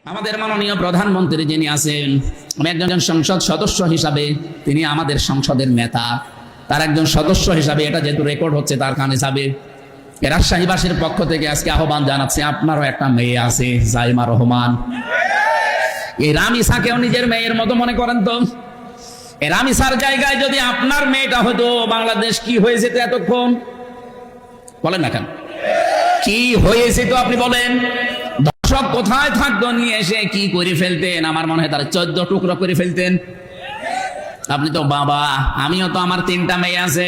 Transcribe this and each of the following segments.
আমাদের মাননীয় প্রধানমন্ত্রী যিনি আছেন, আমি একজন সংসদ সদস্য হিসাবে, তিনি আমাদের সংসদের নেতা, তার একজন সদস্য হিসাবে এটা যেহেতু রেকর্ড হচ্ছে তার কানে যাবে। রাজশাহীবাসীর পক্ষ থেকে আজকে আহ্বান জানাচ্ছি, আপনারও একটা মেয়ে আছে জাইমা রহমান, এই রামিসাকেও নিজের মেয়ের মতো মনে করেন তো। এই রামিসার জায়গায় যদি আপনার মেয়েটা হতো, বাংলাদেশ কি হয়ে যেত এতক্ষণ? বলেন না কেন, কি হয়েছে তো আপনি বলেন। দর্শক কোথায় থাকতো, নিয়ে এসে কি করে ফেলতেন? আমার মনে হয় তারা 14 টুকরো করে ফেলতেন। আপনি তো বাবা, আমিও তো, আমার 3টা মেয়ে আছে।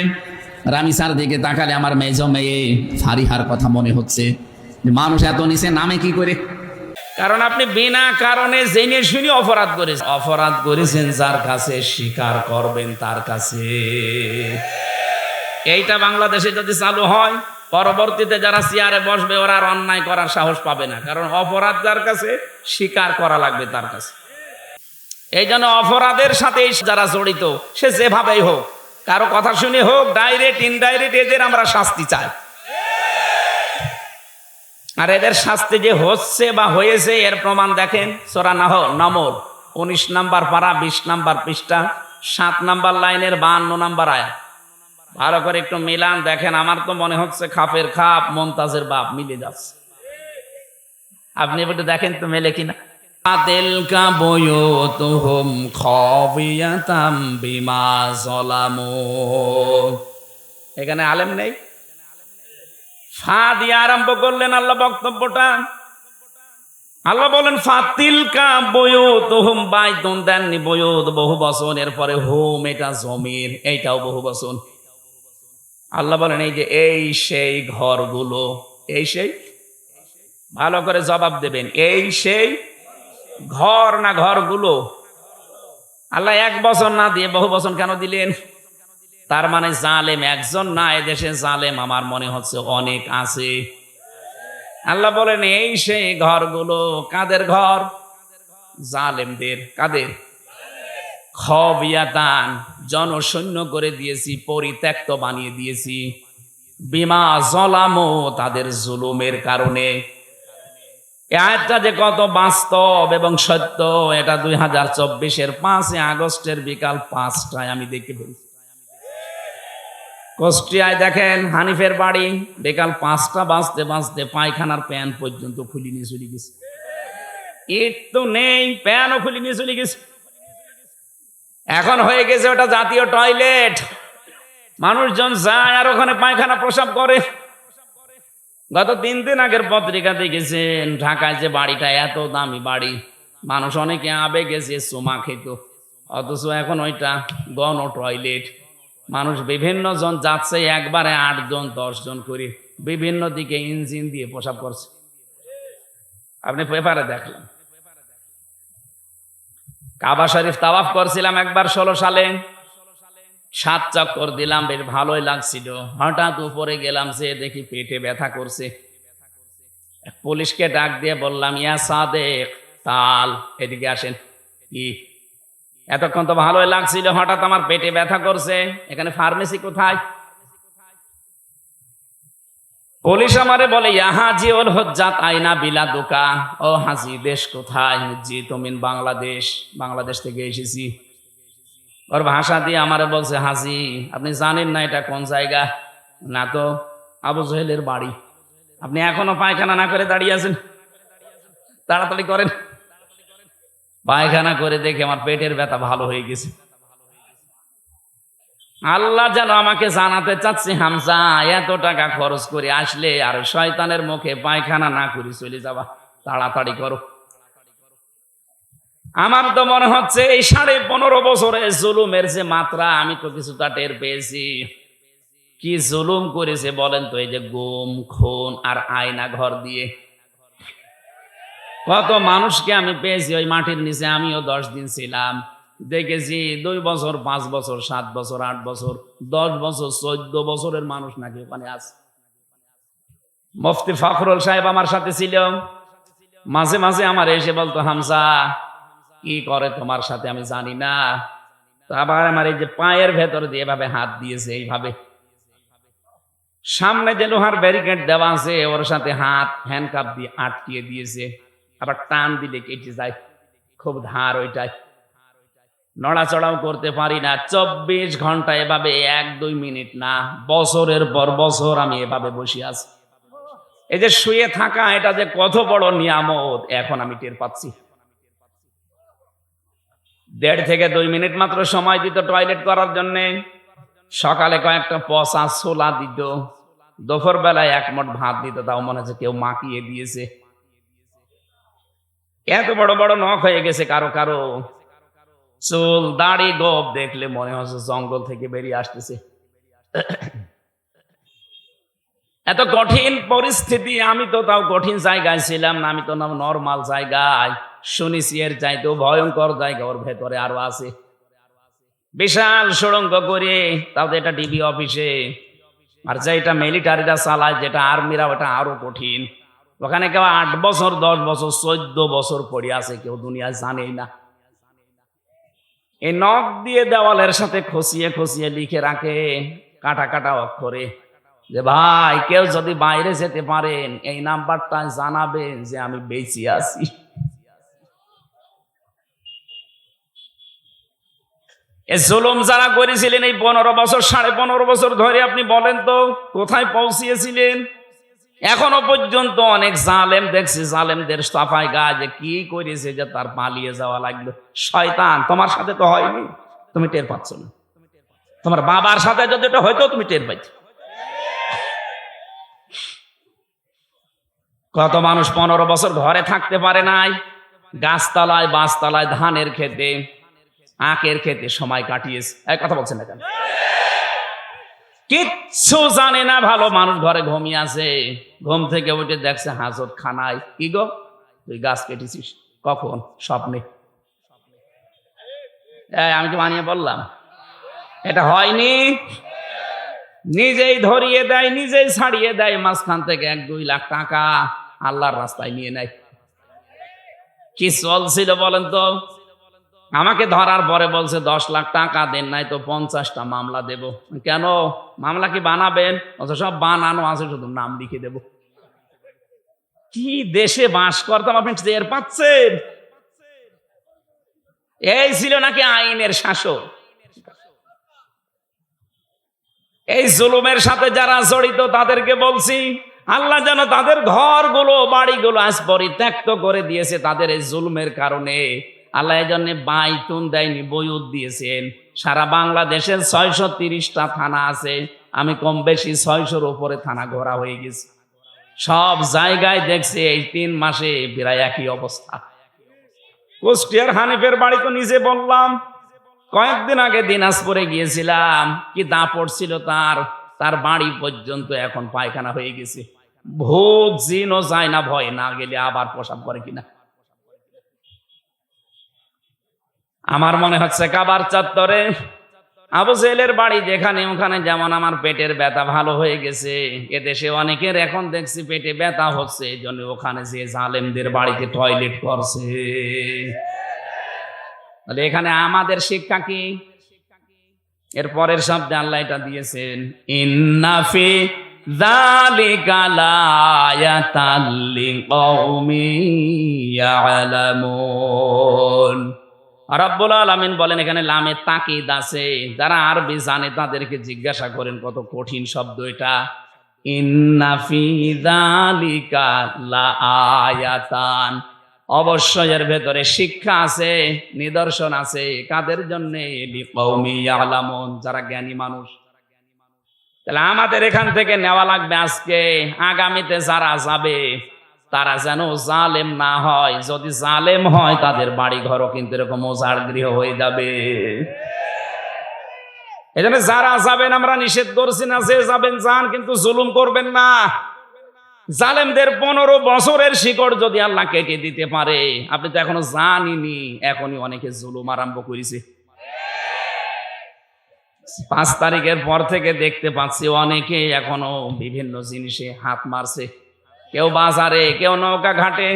রামিসার দিকে তাকালে আমার মেজো মেয়ে ফারিহার কথা মনে হচ্ছে। মানুষ এত নিচে নামে কি করে? কারণ আপনি বিনা কারণে জেনে শুনে অপরাধ করেছেন যার কাছে, স্বীকার করবেন তার কাছে। এইটা বাংলাদেশে যদি চালু হয়, পরবর্তীতে যারা চেয়ারে বসবে ওরা আর অন্যায় করার সাহস পাবে না, কারণ অপরাধ যার কাছে, স্বীকার করা লাগবে তার কাছে। এই জন্য অপরাধের সাথে যারা জড়িত, সে যেভাবেই হোক, কারো কথা শুনে হোক, ডাইরেক্ট ইনডাইরেক্ট, এদের আমরা শাস্তি চাই। আর এদের শাস্তি যে হচ্ছে বা হয়েছে এর প্রমাণ দেখেন সূরা নমল 19 নম্বর পারা 20 নম্বর পৃষ্ঠা 7 নম্বর লাইনের 52 নম্বর আয়াত। ভালো করে একটু মিলান দেখেন। আমার তো মনে হচ্ছে খাপের খাপ মুমতাজের বাপ মিলে যাচ্ছে। আপনি একটু দেখেন তো মেলে কিনা। আতিলকা বুয়ুতুহুম খাবিয়াতাম বিমা যালামু। এখানে আলেম নেই, ফা দিয়ে আরম্ভ করলেন আল্লাহ বক্তব্যটা। আল্লাহ বলেন ফাতিলকা বুয়ুতুহুম, বাইতুন দেননি, বুয়ুত বহু বচন, এরপরে হুম এটা জমির, এইটাও বহু বচন। আল্লাহ বলেন এই যে এই সেই ঘরগুলো, এই সেই, ভালো করে জবাব দেবেন, এই সেই ঘর না ঘরগুলো? আল্লাহ এক বছর না দিয়ে বহু বচন কেন দিলেন? তার মানে জালেম একজন না, এদেশে জালেম আমার মনে হচ্ছে অনেক আছে। আল্লাহ বলেন এই সেই ঘরগুলো। কাদের ঘর? জালেমদের। কাদের? খাবিয়াতান, জনশূন্য করে দিয়েছি, পরিত্যক্ত বানিয়ে দিয়েছি। বিমা যালামু, তাদের জুলুমের কারণে। এই আয়াতটা যে কত বাস্তব এবং সত্য, এটা 2024-এর 5 আগস্টের বিকাল 5টায় আমি দেখে ফেলছি। কুষ্টিয়ায় দেখেন হানিফের বাড়ি, বিকাল 5টা বাজতে বাজতে পায়খানার প্যান পর্যন্ত খুলে নিয়ে চলে গেছে। ইট তো নেই, প্যানও খুলে নিয়ে চলে গেছে। এখন হয়ে গেছে ওটা জাতীয় টয়লেট, মানুষজন যায় আর ওখানে পায়খানা প্রসাব করে। গত 3 দিন আগের পত্রিকা দেখেছেন, ঢাকায় যে বাড়িটা, এত দামি বাড়ি, মানুষ অনেকে আবেগে যে চুমা খেত, অথচ এখন ওইটা গণ টয়লেট। মানুষ বিভিন্ন জন যাচ্ছে, একবারে 8 জন 10 জন করে বিভিন্ন দিকে ইঞ্জিন দিয়ে প্রসাব করছে। আপনি পেপারে দেখলেন। কাবা শরীফ তাওয়াফ করছিলাম একবার 16 সালে, 7 চক্কর দিলাম, বেশ ভালোই লাগছিল। হঠাৎ উপরে গেলাম, যে দেখি পেটে ব্যথা করছে। পুলিশকে ডাক দিয়ে বললাম, ইয়া সাদেক তাল, এদিকে আসেন। কি এতক্ষণ তো ভালোই লাগছিল, হঠাৎ আমার পেটে ব্যথা করছে, এখানে ফার্মেসি কোথায়? পুলিশ আমারে বলে, ইয়া হাজি ওল হজ্জাত আইনা বিলাদুকা, ও হাজি দেশ কোথায়? জি তুমিন বাংলাদেশ, বাংলাদেশ থেকে এসেছি। ওর ভাষা দিয়ে আমারে বলছে, হাজি আপনি জানেন না এটা কোন জায়গা? না তো। আবু জহেলের বাড়ি। আপনি এখনো পায়খানা না করে দাঁড়িয়ে আছেন, তাড়াতাড়ি করেন। পায়খানা করে দেখে আমার পেটের ব্যথা ভালো হয়ে গেছে। আল্লাহ যেন আমাকে জানাতে চাচ্ছে, হামজা এত টাকা খরচ করে আসলে আর শয়তানের মুখে পায়খানা না করে চলে যাবা, তাড়াতাড়ি করো। আমার তো মনে হচ্ছে এই 15.5 বছরে জুলুমের যে মাত্রা, আমি তো কিছুটা টের পেয়েছি। কি জুলুম করেছে বলেন তো? এই যে গুম খুন আর আয়না ঘর দিয়ে কত মানুষকে আমি পেয়েছি ওই মাটির নিচে। আমিও 10 দিন ছিলাম, দেখেছি 2 বছর 5 বছর 7 বছর 8 বছর 10 বছর 14 বছরের মানুষ নাকি ওখানে আছে। মুফতি ফখরুল সাহেব আমার সাথে ছিল, মাঝে মাঝে আমার এসে বলতো, হামজা কি করে তোমার সাথে আমি জানি না। তো আবার আমার এই যে পায়ের ভেতর দিয়ে এভাবে হাত দিয়েছে, এইভাবে সামনে যে লোহার ব্যারিকেড দেওয়া আছে ওর সাথে হাত হ্যান্ডকাপ দিয়ে আটকিয়ে দিয়েছে। আবার টান দিলে কেটে যায়, খুব ধার ওইটাই। নড়াচড়াও করতে পারি না, 24 ঘন্টা এভাবে 1-2 মিনিট না, বছরের পর বছর আমি এভাবে বসে আছি। এই যে শুয়ে থাকা, এটা যে কত বড় নিয়ামত এখন আমি টের পাচ্ছি। 1.5 থেকে 2 মিনিট মাত্র সময় দিত টয়লেট করার জন্য। সকালে কয়েকটা পচা ছোলা দিত, দুপুর বেলায় 1 মুঠ ভাত দিত, তাও মনে হচ্ছে কেউ মাখিয়ে দিয়েছে। এত বড় বড় নখ হয়ে গেছে কারো কারো, চুল দাড়ি গোপ দেখলে মনে হচ্ছে জঙ্গল থেকে বেরিয়ে আসতেছে। এত কঠিন পরিস্থিতি, আমি তো তাও কঠিন জায়গায় ছিলাম না, আমি তো নর্মাল জায়গায়। শুনেছি এর চাইতেও ভয়ঙ্কর জায়গা ওর ভেতরে আরো আছে, বিশাল সুড়ঙ্গ করে, তাও তো এটা ডিবি অফিসে। আর যেটা মিলিটারিরা চালায়, যেটা আর্মিরা, ওটা আরো কঠিন। ওখানে কেউ 8 বছর 10 বছর 14 বছর পড়ে আছে, কেউ দুনিয়ায় জানেই না। এই নখ দিয়ে দেওয়ালের সাথে খসিয়ে খসিয়ে লিখে রাখে কাটা কাটা অক্ষরে যে ভাই, কেউ যদি বাইরে যেতে পারেন এই নাম্বারটা জানাবেন যে আমি বেঁচে আছি। এই জুলুম যারা করেছিলেন এই 15 বছর 15.5 বছর ধরে, আপনি বলেন তো কোথায় পৌঁছিয়েছিলেন? এখনো পর্যন্ত অনেক জালেম দেখছি, জালেমদের সাফাই গায়ে যে কি করেছে যে তার পালিয়ে যাওয়া লাগলো। শয়তান, তোমার সাথে তো হয়নি, তুমি টের পাচ্ছ না। তোমার বাবার সাথে যদি এটা হয়তো তুমি টের পাইছ। কত মানুষ 15 বছর ঘরে থাকতে পারে নাই, গাছতলায় বাঁশতলায় ধানের খেতে আখের খেতে সময় কাটিয়েছে। এক কথা বলছেন না কেন? কিচ্ছু জানে না, ভালো মানুষ ঘরে ঘুমিয়ে আছে, ঘুম থেকে উঠে দেখছে হাজত খানায়। কি গো, তুই গাছ কেটেছিস কখন? স্বপ্নে। আমি কি বানিয়ে বললাম? এটা হয়নি। নিজেই ধরিয়ে দেয়, নিজেই ছাড়িয়ে দেয়, মাঝখান থেকে 1-2 লাখ টাকা আল্লাহর রাস্তায় নিয়ে নেয়। কি চলছিল বলেন তো? আমাকে ধরার পরে বলছে 10 লাখ টাকা দেন, নাই তো 50টা মামলা দেব। কেন? মামলা কি বানাবেন? সব বানানো আছে, শুধু নাম লিখে দেব। কি দেশে বাস করতাম, আপনি টের পাচ্ছেন? এই ছিল নাকি আইনের শাসক? এই জুলুমের সাথে যারা জড়িত তাদেরকে বলছি, আল্লাহ যেন তাদের ঘরগুলো বাড়িগুলো আজ পরিত্যক্ত করে দিয়েছে তাদের এই জুলুমের কারণে। আল্লাহ এই জন্য বাইতুন দেয়নি, বয়ুত দিয়েছেন। সারা বাংলাদেশের 630টা থানা আছে, আমি কম বেশি 600-র উপরে থানা ঘোরা হয়ে গেছি। সব জায়গায় দেখছি এই 3 মাসে প্রায় একই অবস্থা। কুষ্টিয়ার হানিফের বাড়ি তো নিজে বললাম, কয়েকদিন আগে দিনাজপুরে গিয়েছিলাম, কি দাপট ছিল তার বাড়ি পর্যন্ত এখন পায়খানা হয়ে গেছে। ভূত জিনও যায় না, ভয় না গেলে আবার প্রসাব করে কিনা। আমার মনে হচ্ছে কাবার চত্বরে আবু জেলের বাড়ি যেখানে, ওখানে যেমন আমার পেটের ব্যথা ভালো হয়ে গেছে, এদেশে অনেকের এখন দেখছি পেটে ব্যথা হচ্ছে, এই জন্য ওখানে যে জালেমদের বাড়িতে টয়লেট করছে। তাহলে এখানে আমাদের শিক্ষা কি? এর পরের শব্দে আল্লাহ এটা দিয়েছেন, ইন্না ফি যালিকা লায়াতাল লিকাউমিন ইয়ালামুন। রব্বুল আলামিন বলেন এখানে লামে তাকিদ আছে, যারা আরবি জানে তাদেরকে জিজ্ঞাসা করেন কত কঠিন শব্দ এটা। ইন্না ফি যালিকা লাআয়াতান, অবশ্যই এর ভেতরে শিক্ষা আছে, নিদর্শন আছে। কাদের জন্য? লিকাউমি ইয়ালামুন, যারা জ্ঞানী মানুষ। তাহলে আমাদের এখান থেকে নেওয়া লাগবে আজকে, আগামীতে যারা যাবে তারা যেন জালেম না হয়। যদি জালেম হয় তাদের বাড়ি ঘরও কিন্তু এরকম ওজাড় গৃহ হয়ে যাবে। এজন্য যারা যাবেন আমরা নিষেধ করছি না, যে যাবেন যান, কিন্তু জুলুম করবেন না। জালেমদের 15 বছরের শিকড় যদি আল্লাহ কেটে দিতে পারে, আপনি তো এখনো জানিনি, এখনই অনেকে জুলুম আরম্ভ করেছে। 5 তারিখের পর থেকে দেখতে পাচ্ছি অনেকে এখনো বিভিন্ন জিনিসে হাত মারছে। কেউ বাজারে, কেউ নৌকা ঘাটে,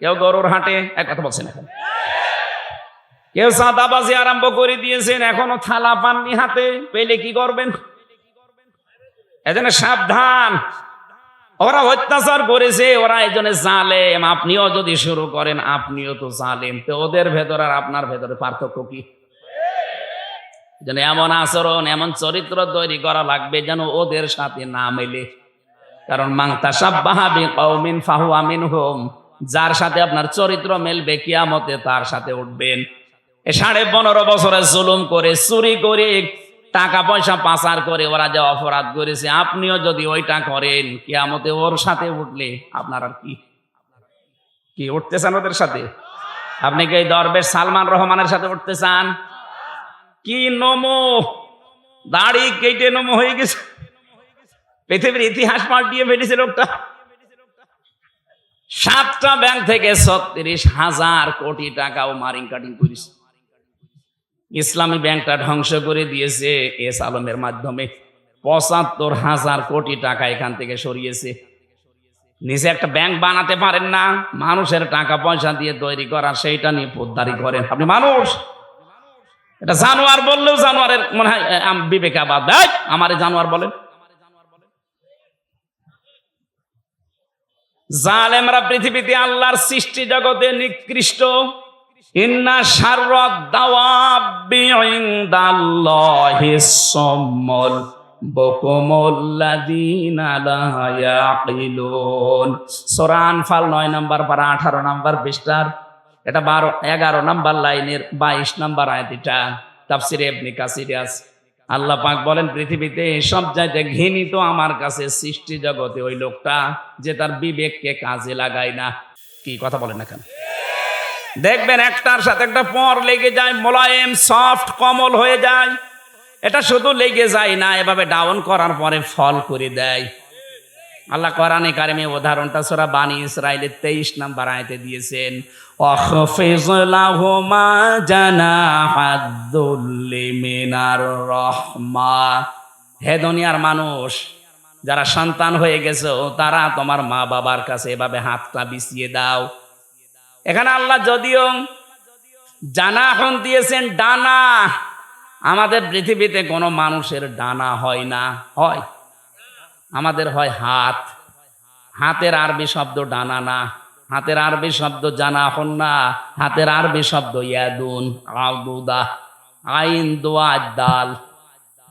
কেউ গরুর হাটে। এক কথা বলছেন এখন। কেউ চাঁদাবাজি আরম্ভ করে দিয়েছেন, এখনো থালা পাননি হাতে, পেলে কি করবেন? এজন্য সাবধান। ওরা অত্যাচার করেছে, ওরা এই জন্য জালেম। আপনিও যদি শুরু করেন আপনিও তো জালেম। তো ওদের ভেতর আর আপনার ভেতরে পার্থক্য কি? যেন এমন আচরণ, এমন চরিত্র তৈরি করা লাগবে যেন ওদের সাথে না মেলে। কারণ মান তাশাব্বাহা বিকওমিন ফাহুয়া মিনহুম, যার সাথে আপনার চরিত্র মেলবে কিয়ামতে তার সাথে উঠবেন। 15.5 বছরে জুলুম করে, চুরি করে, টাকা পয়সা পাচার করে ওরা যে অপরাধ করেছে, আপনিও যদি ওইটা করেন কিয়ামতে ওর সাথে উঠলে আপনার আর কি কি উঠতে চান ওদের সাথে? আপনি কি এই দরবেশ সালমান রহমানের সাথে উঠতে চান? কি নমো, দাড়ি কেটে নমো হয়ে গেছে, পৃথিবীর ইতিহাস পাল্টিয়ে ফেলেছে লোকটা। 7টা ব্যাংক থেকে 36,000 কোটি টাকাও মারিং কাটিং করেছে। ইসলামী ব্যাংকটা ধ্বংস করে দিয়েছে এস আলমের মাধ্যমে। 75,000 কোটি টাকা এখান থেকে সরিয়েছে। নিজে একটা ব্যাংক বানাতে পারেন না, মানুষের টাকা পয়সা দিয়ে তৈরি করা, সেইটা নিয়ে পোদ্দারি করেন আপনি। মানুষ এটা জানোয়ার বললেও জানোয়ারের মনে হয় বিবেকাবাদ, আমারে জানোয়ার বলেন। জালেমরা পৃথিবীতে আল্লাহর সৃষ্টি জগতে নিকৃষ্ট। ইন্না শাররাদ দাওয়াবি ইনদাল্লাহিস সাম্মুল বুকুমুল্লাযীনা লা ইয়াকিলুন। সূরা আনফাল 9 নম্বর পারা 18 নম্বর পৃষ্ঠার এটা 11 নম্বর লাইনের 22 নম্বর আয়াত। এটা তাফসীরে ইবনে কাসিরে আছে। আল্লাহ পাক বলেন পৃথিবীতে সব চাইতে ঘৃণিত আমার কাছে সৃষ্টি জগতে ওই লোকটা যে তার বিবেককে কাজে লাগায় না। কি কথা বলেন না কেন? দেখবেন একটার সাথে একটা পর লেগে যায়, মোলায়েম সফট কমল হয়ে যায়। এটা শুধু লেগে যায় না, এভাবে ডাউন করার পরে ফল করে দেয়। আল্লাহ কোরআনে কারিমে উদাহরণটা সূরা বানি ইসরাইলের 23 নম্বর আয়াতে দিয়েছেন, ওয়াখফিজ লাহুমা জানাহাদ-দুল্লি মিনার রাহমা। হে দুনিয়ার মানুষ, যারা সন্তান হয়ে গেছো তারা তোমার মা বাবার কাছে এভাবে হাতটা বিছিয়ে দাও। এখানে আল্লাহ যদিও জানাহন দিয়েছেন ডানা, আমাদের পৃথিবীতে কোনো মানুষের ডানা হয় না, হয় আমাদের হয় হাত। হাতের আরবি শব্দ ডানা না, হাতের আরবি শব্দ জানাহন না, হাতের আরবি শব্দ ইয়াদুন, আদুদা, আইন দোয়া দাল।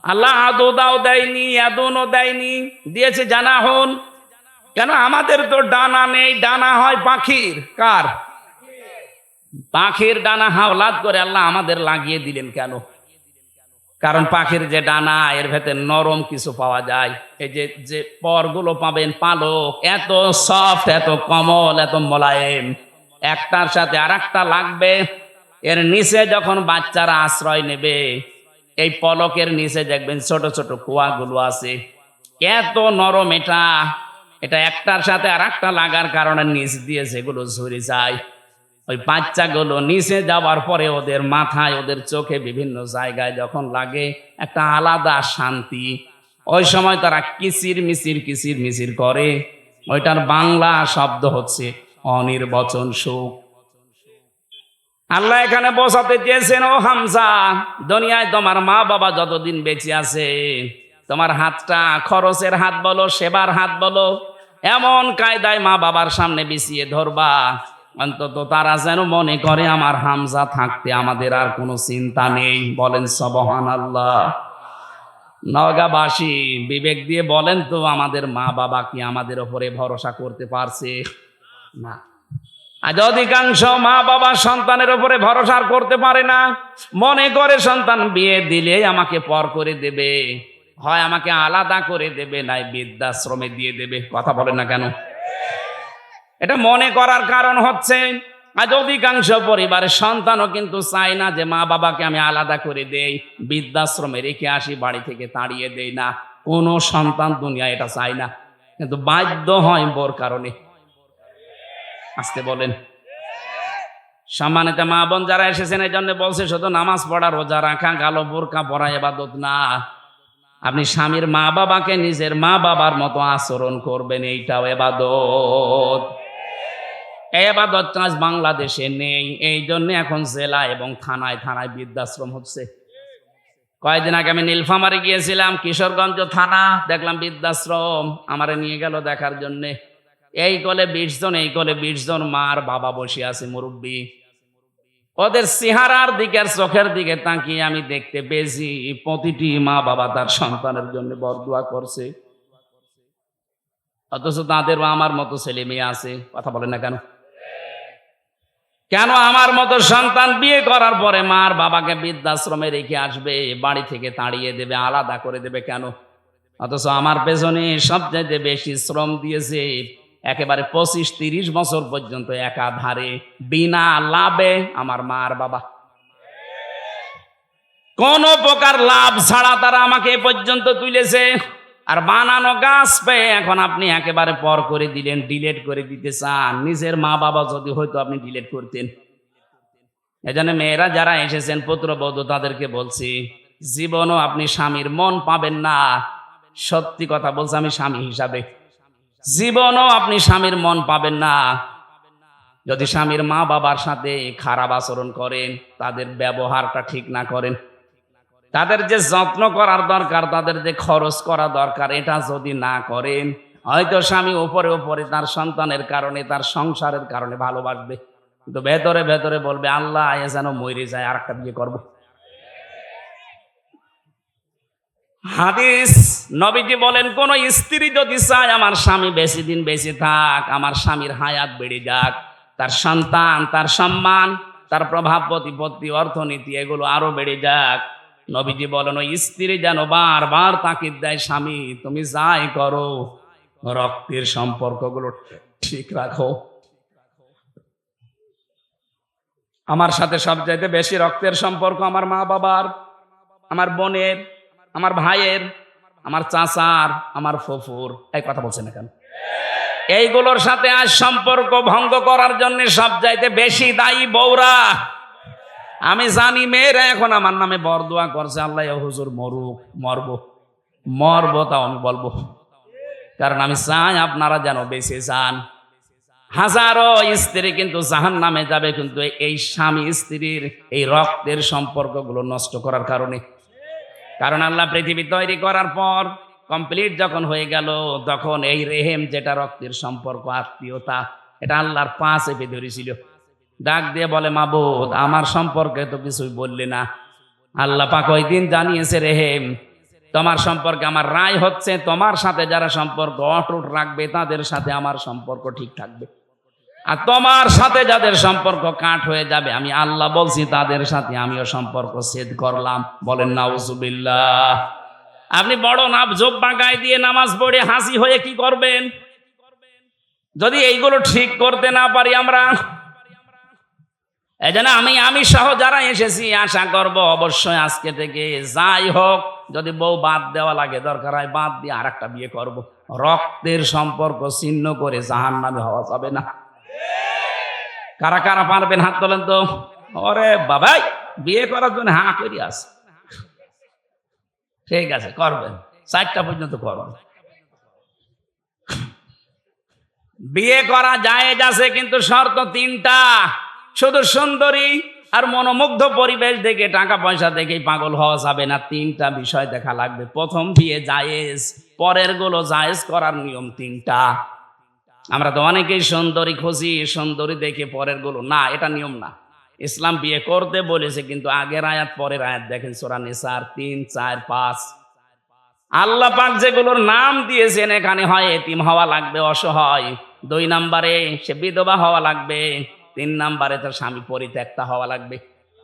আল্লাহ আদুদাও দেয়নি, ইয়াদুনও দেয়নি, দিয়েছে জানাহন। কেন? আমাদের তো ডানা নেই, ডানা হয় পাখির। কার? পাখির ডানা হাওলাত করে আল্লাহ আমাদের লাগিয়ে দিলেন কেন? কারণ পাখির যে ডানা এর ভেতরে নরম কিছু পাওয়া যায়। এই যে পরগুলো পাবেন পালক, এত সফট, এত কোমল, এত মোলায়েম, একটার সাথে আর একটা লাগবে। এর নিচে যখন বাচ্চারা আশ্রয় নেবে, এই পলকের নিচে দেখবেন ছোট ছোট কুয়াগুলো আছে, এত নরম। এটা একটার সাথে আর একটা লাগার কারণে নিচ দিয়ে যেগুলো ঝরে যায়, ওই বাচ্চাগুলো নিচে যাওয়ার পরে ওদের মাথায়, ওদের চোখে, বিভিন্ন জায়গায় যখন লাগে একটা আলাদা শান্তি। ওই সময় তারা কিচির মিচির করে। ওইটার বাংলা শব্দ হচ্ছে অনির্বচন সুখ। আল্লাহ এখানে বোঝাতে চেয়েছেন, ও হামজা, দুনিয়ায় তোমার মা বাবা যতদিন বেঁচে আছে, তোমার হাতটা খরচের হাত বলো, সেবার হাত বলো, এমন কায়দায় মা বাবার সামনে বিছিয়ে ধরবা অন্তত তারা যেন মনে করে আমার হামজা থাকতে আমাদের আর কোনো চিন্তা নেই। বলেন সুবহানাল্লাহ। নওগাঁবাসী বিবেক দিয়ে বলেন তো, আমাদের মা বাবা কি আমাদের উপরে ভরসা করতে পারছে? না। আজ অধিকাংশ মা বাবা সন্তানের উপরে ভরসা করতে পারে না। মনে করে সন্তান বিয়ে দিলে আমাকে পর করে দেবে, হয় আমাকে আলাদা করে দেবে, নাই বৃদ্ধাশ্রমে দিয়ে দেবে। কথা বলেন না কেন? এটা মনে করার কারণ হচ্ছে আজ অধিকাংশ পরিবারের সন্তানও কিন্তু চায় না যে মা বাবাকে আমি আলাদা করে দেই, বৃদ্ধাশ্রমে রেখে আসি, বাড়ি থেকে তাড়িয়ে দেই না। কোনো সন্তান দুনিয়া এটা চায় না, কিন্তু বাধ্য হয় বোর কারণে। আসতে বলেন। সম্মানিত মা বোন যারা এসেছেন, এই জন্য বলছে শুধু নামাজ পড়া, রোজা রাখা, গালো বোরকা পরা ইবাদত না। আপনি স্বামীর মা বাবাকে নিজের মা বাবার মতো আচরণ করবেন, এইটাও ইবাদত। এই ইবাদত আজ বাংলাদেশে নেই, এই জন্য এখন জেলা এবং থানায় থানায় বৃদ্ধাশ্রম হচ্ছে। কয়েকদিন আগে আমি নীলফামারী গিয়েছিলাম, কিশোরগঞ্জ থানা, দেখলাম বৃদ্ধাশ্রম, আমারে নিয়ে গেল দেখার জন্যে। এই কোলে 20 জন, এই কোলে 20 জন মার বাবা বসে আছে, মুরব্বী। ওদের চেহারার দিকে আর চোখের দিকে তাকিয়ে আমি দেখতে পেয়েছি প্রতিটি মা বাবা তার সন্তানের জন্য বরদোয়া করছে, অথচ তাদের আমার মতো ছেলে মেয়ে আছে। কথা বলেন না কেন? কেন আমার মতো সন্তান বিয়ে করার পরে মার বাবাকে বৃদ্ধাশ্রমে রেখে আসবে, বাড়ি থেকে তাড়িয়ে দেবে, আলাদা করে দেবে কেন? অথচ আমার পেছনে সবচেয়ে বেশি শ্রম দিয়েছে একেবারে 25-30 বছর পর্যন্ত একাধারে বিনা লাভে আমার মার বাবা। কোন প্রকার লাভ ছাড়া তারা আমাকে এ পর্যন্ত তুলেছে। আর বানানো গাছ পেয়ে এখন আপনি একেবারে পর করে দিলেন, ডিলেট করে দিতে চান। নিজের মা বাবা যদি হয়তো আপনি ডিলেট করতেন। এজন্য মেয়েরা যারা এসেছেন পুত্রবধূ, তাদেরকে বলছি, জীবনও আপনি স্বামীর মন পাবেন না। সত্যি কথা বলছি আমি স্বামী হিসাবে, জীবনও আপনি স্বামীর মন পাবেন না যদি স্বামীর মা বাবার সাথে খারাপ আচরণ করেন, তাদের ব্যবহারটা ঠিক না করেন, তাদের যে যত্ন করার দরকার, তাদের যে খরচ করা দরকার, এটা যদি না করেন, হয়তো স্বামী উপরে উপরে তার সন্তানের কারণে, তার সংসারের কারণে ভালোবাসবে, কিন্তু ভেতরে ভেতরে বলবে আল্লাহ এ যেন মরে যায়, আর একটা বিয়ে করবো। হাদিস, নবীজি বলেন, কোন স্ত্রী যদি চায় আমার স্বামী বেশি দিন বেঁচে থাক, আমার স্বামীর হায়াত বেড়ে যাক, তার সন্তান, তার সম্মান, তার প্রভাব প্রতিপত্তি, অর্থনীতি এগুলো আরো বেড়ে যাক, নবীজি বলেন ওই স্ত্রী যেন বারবার তাকিদ দেয়, স্বামী তুমি যাই করো রক্তের সম্পর্কগুলো ঠিক রাখো। আমার সাথে সবচাইতে বেশি রক্তের সম্পর্ক আমার মা বাবার, আমার বোনের, আমার ভাইয়ের, আমার চাচার, আমার ফুফুর। এই কথা বলছেন না কেন? এইগুলোর সাথে আজ সম্পর্ক ভঙ্গ করার জন্য সবচাইতে বেশি দায়ী বউরা। আমি জানি মেয়েরা এখন আমার নামে বরদোয়া করছে, আল্লাহ হুজুর মরুক, মরবো তাও আমি বলবো, কারণ আমি চাই আপনারা যেন বেঁচে যান। হাজারো স্ত্রী কিন্তু জাহান্নামে যাবে, কিন্তু এই স্বামী স্ত্রীর এই রক্তের সম্পর্কগুলো নষ্ট করার কারণে। কারণ আল্লাহ পৃথিবী তৈরি করার পর কমপ্লিট যখন হয়ে গেল, তখন এই রেহেম, যেটা রক্তের সম্পর্ক, আত্মীয়তা, এটা আল্লাহর পা চেপে ধরেছিল। ডাক দিয়ে বলে, মাবুদ আমার সম্পর্কে তো কিছুই বললে না। আল্লাহ পাক ওই দিন জানিয়েছে, রেহেম তোমার সম্পর্কে আমার রায় হচ্ছে, তোমার সাথে যারা সম্পর্ক অটুট রাখবে তাদের সাথে আমার সম্পর্ক ঠিক থাকবে, আর তোমার সাথে যাদের সম্পর্ক কাট হয়ে যাবে, আমি আল্লাহ বলছি তাদের সাথে আমিও সম্পর্ক ছেদ করলাম। বলেন নাউজুবিল্লাহ। আপনি বড় নাপ জোব্বা গায়ে দিয়ে নামাজ পড়ে হাসি হয়ে কি করবেন যদি এইগুলো ঠিক করতে না পারি আমরা? এই জন্য আমি সহ যারা এসেছি আশা করব অবশ্যই আজকে থেকে যাই হোক, যদি বউ বাদ দেওয়া লাগে দরকার হয় বাদ দিয়ে আর একটা বিয়ে করব। রক্তের সম্পর্ক ছিন্ন করে জাহান্নামে হওয়া যাবে না। কারা কারা পারবেন হাত তোলেন তো। ওরে বাবাই, বিয়ে করার জন্য হা করি আছে, ঠিক আছে করবেন, 4টা পর্যন্ত করবেন। বিয়ে করা জায়েজ আছে, কিন্তু শর্ত 3টা। শুধু সুন্দরী আর মনোমুগ্ধ পরিবেশ দেখে, টাকা পয়সা দেখেই পাগল হওয়া যাবে না। 3টা বিষয় দেখা লাগবে। প্রথম, বিয়ে জায়েজ, পরের গুলো জায়েজ করার নিয়ম 3টা। আমরা তো অনেকেই সুন্দরী খুঁজি, সুন্দরী দেখে পরের গুলো না, এটা নিয়ম না। ইসলাম বিয়ে করতে বলেছে, কিন্তু আগের আয়াত পরের আয়াত দেখেন, সূরা নিসার 3, 4, 5। আল্লাহ পাক যেগুলোর নাম দিয়েছেন, এখানে হয় এতিম হওয়া লাগবে, অসহায়, 2 নম্বরে সে বিধবা হওয়া লাগবে, 3 নম্বরে তার স্বামী পরিত্যক্তা হওয়া লাগবে।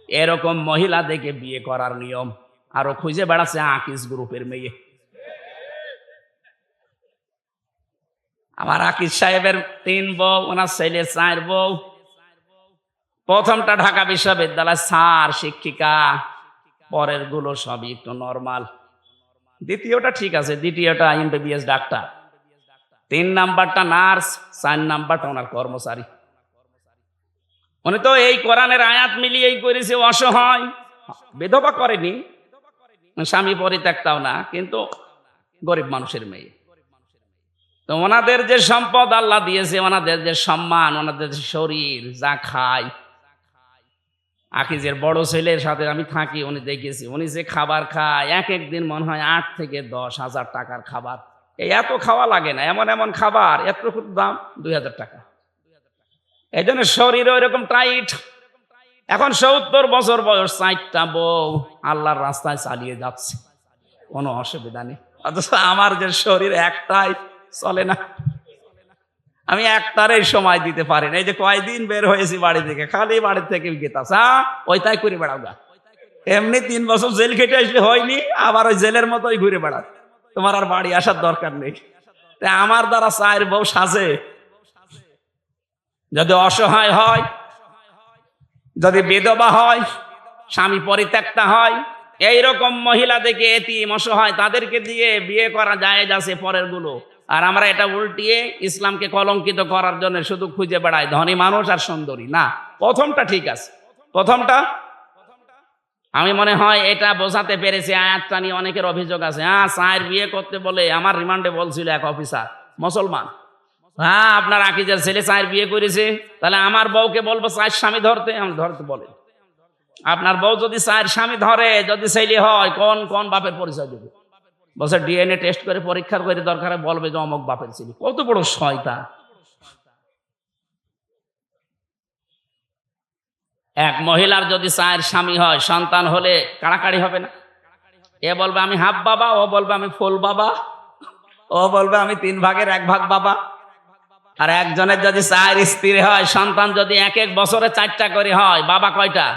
এরকম মহিলা দেখে বিয়ে করার নিয়ম। আরো খুঁজে বেড়াচ্ছে আকিস গ্রুপের মেয়ে। আমার আকিস সাহেবের 3 বউ, ওনার ছেলে 4 বউ। প্রথমটা ঢাকা বিশ্ববিদ্যালয় স্যার, শিক্ষিকা, পরের গুলো সবই একটু নর্মাল। দ্বিতীয়টা ঠিক আছে, দ্বিতীয়টা এমবিবিএস ডাক্তার, 3 নাম্বারটা নার্স, 4 নাম্বারটা ওনার কর্মচারী। উনি তো এই কোরআনের আয়াত মিলিয়েই করেছে, অসহায়, বিধবা করেনি, স্বামী পরিত্যক্তাও না, কিন্তু গরিব মানুষের মেয়ে। তো ওনাদের যে সম্পদ আল্লাহ দিয়েছে, ওনাদের যে সম্মান, ওনাদের যে শরীর যা খায়, আকিজের বড় ছেলের সাথে আমি থাকি, উনি দেখেছি উনি যে খাবার খায় এক একদিন মনে হয় 8 থেকে 10,000 টাকার খাবার। এই এত খাওয়া লাগে না, এমন এমন খাবার এত দাম 2,000 টাকা। এই জন্য শরীর ওইরকম টাইট। এখন 70 বছর বয়স, 4টা বউ, আল্লাহর রাস্তায় চালিয়ে যাচ্ছে, কোনো অসুবিধা নেই। অথচ আমার যে শরীর একটাই চলে না, আমি একটারই সময় দিতে পারি না। এই যে কয়দিন বের হয়েছি বাড়ি থেকে, খালি বাড়ি থেকে গেতাস ওই তাই করে বেড়াও গা। এমনি 3 বছর জেল খেটে আসলে হয়নি, আবার ওই জেলের মতোই ঘুরে বেড়াও, তোমার আর বাড়ি আসার দরকার নেই। আমার দ্বারা 4 বউ সাজে? যদি অসহায় হয়, যদি বিধবা হয়, স্বামী পরিত্যক্তা হয়, এইরকম মহিলা দেখে এতিম অসহায় তাদেরকে দিয়ে বিয়ে করা জায়েজ আছে পরের গুলো। আর আমরা এটা উল্টিয়ে ইসলামকে কলঙ্কিত করার জন্য শুধু খুঁজে বেড়াই ধনী মানুষ আর সুন্দরী। না, প্রথমটা ঠিক আছে। প্রথমটা আমি মনে হয় এটা বোঝাতে পেরেছি। আয়াতটা নিয়ে অনেকের অভিযোগ আছে, চায়ের বিয়ে করতে বলে আমার রিমান্ডে বলছিল এক অফিসার মুসলমান, আপনার আকিজের ছেলে চায়ের বিয়ে করেছে, তাহলে আমার বউকে বলবো চায়ের স্বামী ধরতে? আমি ধরতে বলে, আপনার বউ যদি চায়ের স্বামী ধরে, যদি ছেলে হয়, কোন কোন বাপের পরিচয় দেবে? বলছে ডিএনএ টেস্ট করে পরীক্ষা করে দরকার বলবে যে অমুক বাপের ছেলে। কত বড় শয়তান! এক মহিলার যদি চায়ের স্বামী হয়, সন্তান হলে কাড়াকাড়ি হবে না? এ বলবে আমি হাফ বাবা, ও বলবে আমি ফুল বাবা, ও বলবে আমি 3 ভাগের 1 ভাগ বাবা। আর একজনের যদি চায়ের স্ত্রী হয়, সন্তান যদি 1 বছরে 4টা করে হয়, বাবা কয়টা?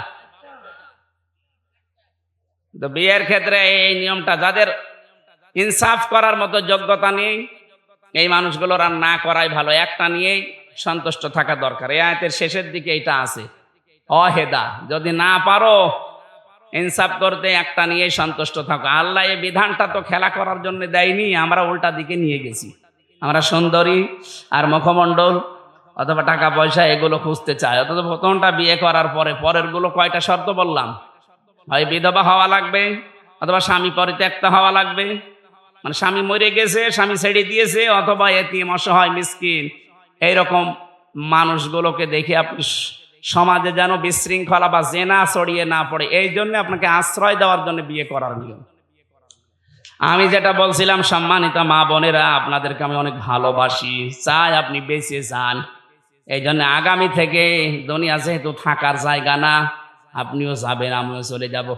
তো বিয়ের ক্ষেত্রে এই নিয়মটা, যাদের ইনসাফ করার মতো যোগ্যতা নেই, এই মানুষগুলোর আর না করাই ভালো। একটা নিয়েই সন্তুষ্ট থাকা দরকার। এই আয়াতের শেষের দিকে এটা আছে, অহেদা, যদি না পারো ইনসাফ করতে, একটা নিয়েই সন্তুষ্ট থাকো। আল্লাহ এই বিধানটা তো খেলা করার জন্য দেয়নি, আমরা উল্টা দিকে নিয়ে গেছি। আমরা সুন্দরী আর মুখমণ্ডল অথবা টাকা পয়সা এগুলো খুঁজতে চাই। অথচ প্রথমটা বিয়ে করার পরে পরের গুলো কয়টা শর্ত বললাম? হয় বিধবা হওয়া লাগবে, অথবা স্বামী পরিত্যক্ত হওয়া লাগবে, মানে স্বামী মরে গেছে, স্বামী ছেড়ে দিয়েছে, অথবা এতিম অসহায় মিসকিন। এইরকম মানুষগুলোকে দেখে আপনি সমাজে যেন বিশৃঙ্খলা বা জেনা ছড়িয়ে না পড়ে, এই জন্য আপনাকে আশ্রয় দেওয়ার জন্য বিয়ে করার নিয়ম। আমি যেটা বলছিলাম, সম্মানিত মা বোনেরা, আপনাদেরকে আমি অনেক ভালোবাসি, চাই আপনি বেঁচে যান। এই জন্য আগামী থেকে দুনিয়া যেহেতু থাকার জায়গা না, আপনিও যাবেন, আমিও চলে যাব।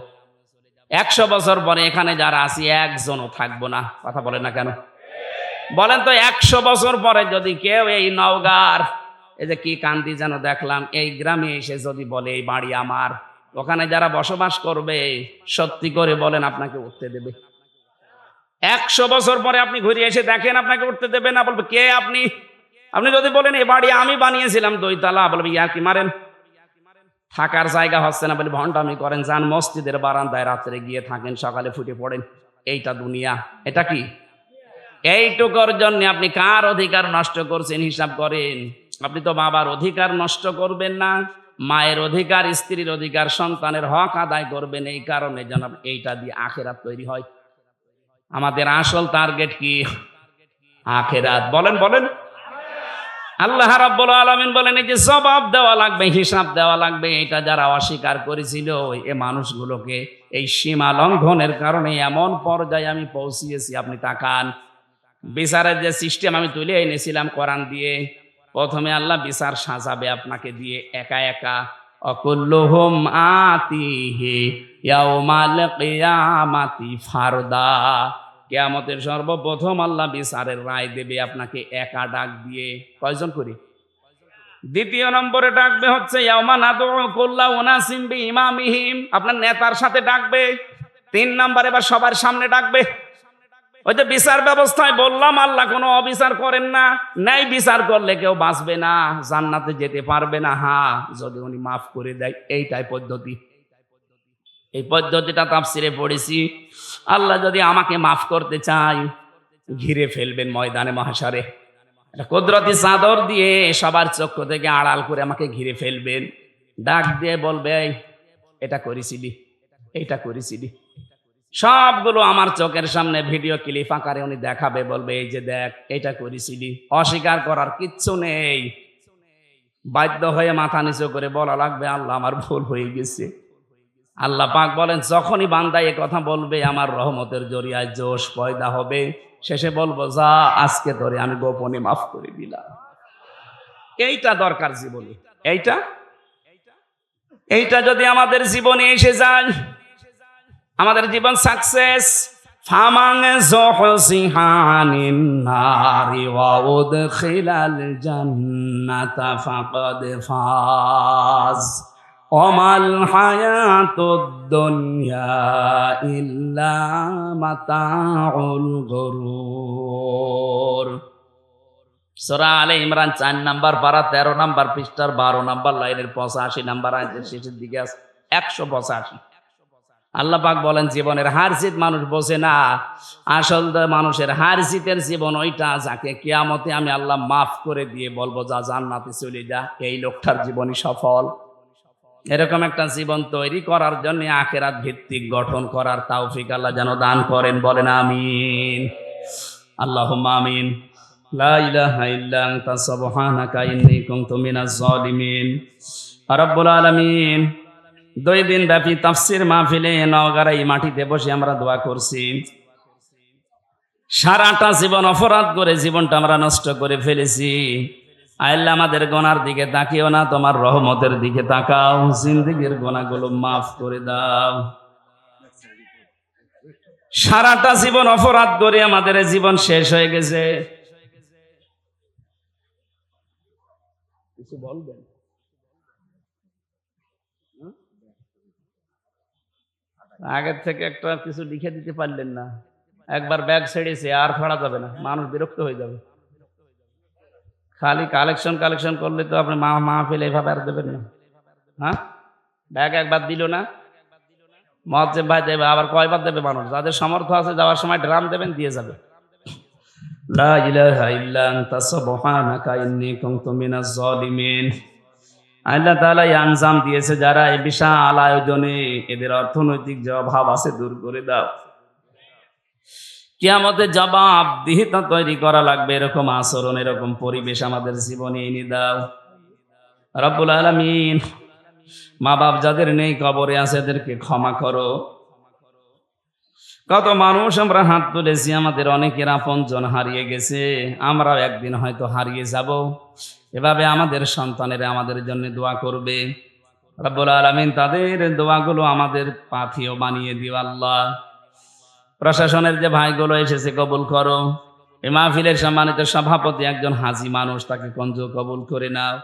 100 বছর পরে এখানে যারা আছি একজনও থাকবো না। কথা বলেন না কেন? বলেন তো, 100 বছর পরে যদি কেউ এই নওগাঁর, এই যে কি কান্দি যেন দেখলাম, এই গ্রামে এসে যদি বলে এই বাড়ি আমার, ওখানে যারা বসবাস করবে, সত্যি করে বলেন আপনাকে উঠতে দেবে? 100 বছর পরে আপনি ঘুরে এসে দেখেন, আপনাকে উঠতে দেবে না। বলবে কে আপনি? আপনি যদি বলেন এই বাড়ি আমি বানিয়েছিলাম 2 তলা, বলবে ইয়া কি মারেন, থাকার জায়গা হচ্ছে না বলে ভণ্ডামি করেন। যান মসজিদের বারান্দায় রাত্রে গিয়ে থাকেন, সকালে ফুটে পড়েন। এইটা দুনিয়া, এটা কি? এইটুকুর জন্য আপনি কার অধিকার নষ্ট করছেন হিসাব করেন। আপনি তো বাবার অধিকার নষ্ট করবেন না, মায়ের অধিকার, স্ত্রীর অধিকার, সন্তানের হক আদায় করবেন। এই কারণে যেন এইটা দিয়ে আখেরাত তৈরি হয়। আমাদের আসল টার্গেট কি? আখেরাত। বলেন বলেন। আল্লাহ রাব্বুল আলামিন বলেন এই যে জবাব দেওয়া লাগবে, হিসাব দেওয়া লাগবে, এটা যারা অস্বীকার করেছিল এই মানুষগুলোকে এই সীমা লঙ্ঘনের কারণে এমন পর্যায়ে আমি পৌঁছিয়েছি। আপনি তাকান, বিচারের যে সিস্টেম আমি তুলে এনেছিলাম কোরআন দিয়ে, প্রথমে আল্লাহ বিচার সাজাবে আপনাকে দিয়ে একা একা। অকুল্লুহুম আতিহি ইয়াউমাল কিয়ামাতি ফারদা। কিয়ামতের সর্বপ্রথম আল্লাহ বিচারের রায় দেবে আপনাকে একা ডাক দিয়ে। কয়জন করে? দ্বিতীয় নম্বরে ডাকবে হচ্ছে ইয়াউমা নাদউ কুল্লা উনাসিম বিইমামিহিম, আপনার নেতার সাথে ডাকবে। 3 নম্বরে এবার সবার সামনে ডাকবে। ওই যে বিচার ব্যবস্থায় বললাম আল্লাহ কোনো অবিচার করেন না, ন্যায় বিচার করলে কেউ বাঁচবে না, জান্নাতে যেতে পারবে না। যদি উনি মাফ করে দেয়, এইটাই পদ্ধতি। এই পদ্ধতিটা তাফসিরে পড়েছি। আল্লাহ যদি আমাকে মাফ করতে চায়, ঘিরে ফেলবেন ময়দানে মাহশারে, একটা কুদরতি চাদর দিয়ে সবার চক্ষু থেকে আড়াল করে আমাকে ঘিরে ফেলবেন। ডাক দিয়ে বলবে এটা করেছিলি, এইটা করেছিলি, সবগুলো আমার চোখের সামনে ভিডিও ক্লিপ আকারে উনি দেখাবে, বলবে এই যে দেখ এটা করেছিলি। অস্বীকার করার কিচ্ছু নেই। বাধ্য হয়ে মাথা নিচু করে বলা লাগবে, আল্লাহ আমার ভুল হয়ে গেছে। আল্লাহ পাক বলেন, যখনই বান্দা এ কথা বলবে আমার রহমতের জরিয়ায় জোশ পয়দা হবে, শেষে বলবো যা আজকে ধরে আমি গোপনে মাফ করে দিলাম। এইটা দরকার জীবনে। এইটা যদি আমাদের জীবনে এসে যায়, আমাদের জীবন সাকসেস। ফামান যুহজিহা আনিন নারি ওয়া উদখিলাল জান্নাতা ফাকাদ ফাজ ওমাল হায়াতুদ দুনিয়া ইল্লা মাতাউল গুরুর। সূরা আলে ইমরান 4 নাম্বার পারা 13 নাম্বার পৃষ্ঠার 12 নাম্বার লাইনের 85 নাম্বার আয়াতের শেষের দিকে আছে 185। আল্লাহ পাক বলেন, জীবনের হার জিত মানুষ বোঝে না। আসল মানুষের হার জিতের জীবন ওইটা যাকে কিয়ামতে আমি আল্লাহ মাফ করে দিয়ে বলবো যা জান্নাতে চলে যা, এই লোকটার জীবনই সফল। এরকম একটা জীবন তৈরি করার জন্য আখিরাত ভিত্তিক গঠন করার তৌফিক আল্লাহ যেন দান করেন, বলেন আমিন। আল্লাহুম্মা আমিন। লা ইলাহা ইল্লা আনতা সুবহানাকা ইন্নী কুনতু মিনাজ জালিমিন। রব্বুল আলামিন, 2 দিন ব্যাপী তাফসীর মাহফিলে নওগাঁর এই মাটিতে বসে আমরা দোয়া করছি। সারাটা জীবন অপরাধ করে জীবনটা আমরা নষ্ট করে ফেলেছি। আল্লাহ আমাদের গুনার দিকে তাকিও না, তোমার রহমতের দিকে তাকাও, জিন্দেগীর গুনাহগুলো মাফ করে দাও। সারাটা জীবন অপরাধ করে আমাদের জীবন শেষ হয়ে গেছে। কিছু বলবেন? আগের থেকে একটা কিছু লিখে দিতে পারলেন না? একবার ব্যাগ ছেড়েছে আর ফাড়া যাবে না, মানুষ বিরক্ত হয়ে যাবে। খালি কালেকশন করলে তো আপনি মাহফিল এভাবে আর দেবেন না। হ্যাঁ, ব্যাগ একবার দিল না, মজ্জেব ভাই দেবে, আবার কয়বার দেবে মানুষ? যাদের সামর্থ্য আছে যাওয়ার সময় ড্রাম দেবেন, দিয়ে যাবে। লা ইলাহা ইল্লা আনতা সুবহানাকা ইন্নী কুনতু মিনাজ জালিমিন। আল্লাহ তাআলা এই আঞ্জাম দিয়েছে যারা এই বিশাল আয়োজনে, এদের অর্থনৈতিক যে অভাব আছে দূর করে দাও। কিয়ামতে জবাবদিহিতা তৈরি করা লাগবে এরকম আচরণ, এরকম পরিবেশ আমাদের জীবনে এনে দাও রব্বুল আলামিন। মা বাপ যাদের নেই কবরে আছে এদেরকে ক্ষমা করো। কত মানুষ আমরা হাত তুলেছি, আমাদের অনেকের আপনজন হারিয়ে গেছে, আমরাও একদিন হয়তো হারিয়ে যাব। এভাবে আমাদের সন্তানেরা আমাদের জন্য দোয়া করবে রব্বুল আলামিন, তাদের দোয়াগুলো আমাদের পাথেয় বানিয়ে দিও আল্লাহ। প্রশাসনের যে ভাইগুলো এসেছে কবুল করো। এই মাহফিলের সম্মানিত সভাপতি একজন হাজী মানুষ, তাকে কঞ্জ কবুল করে নাও।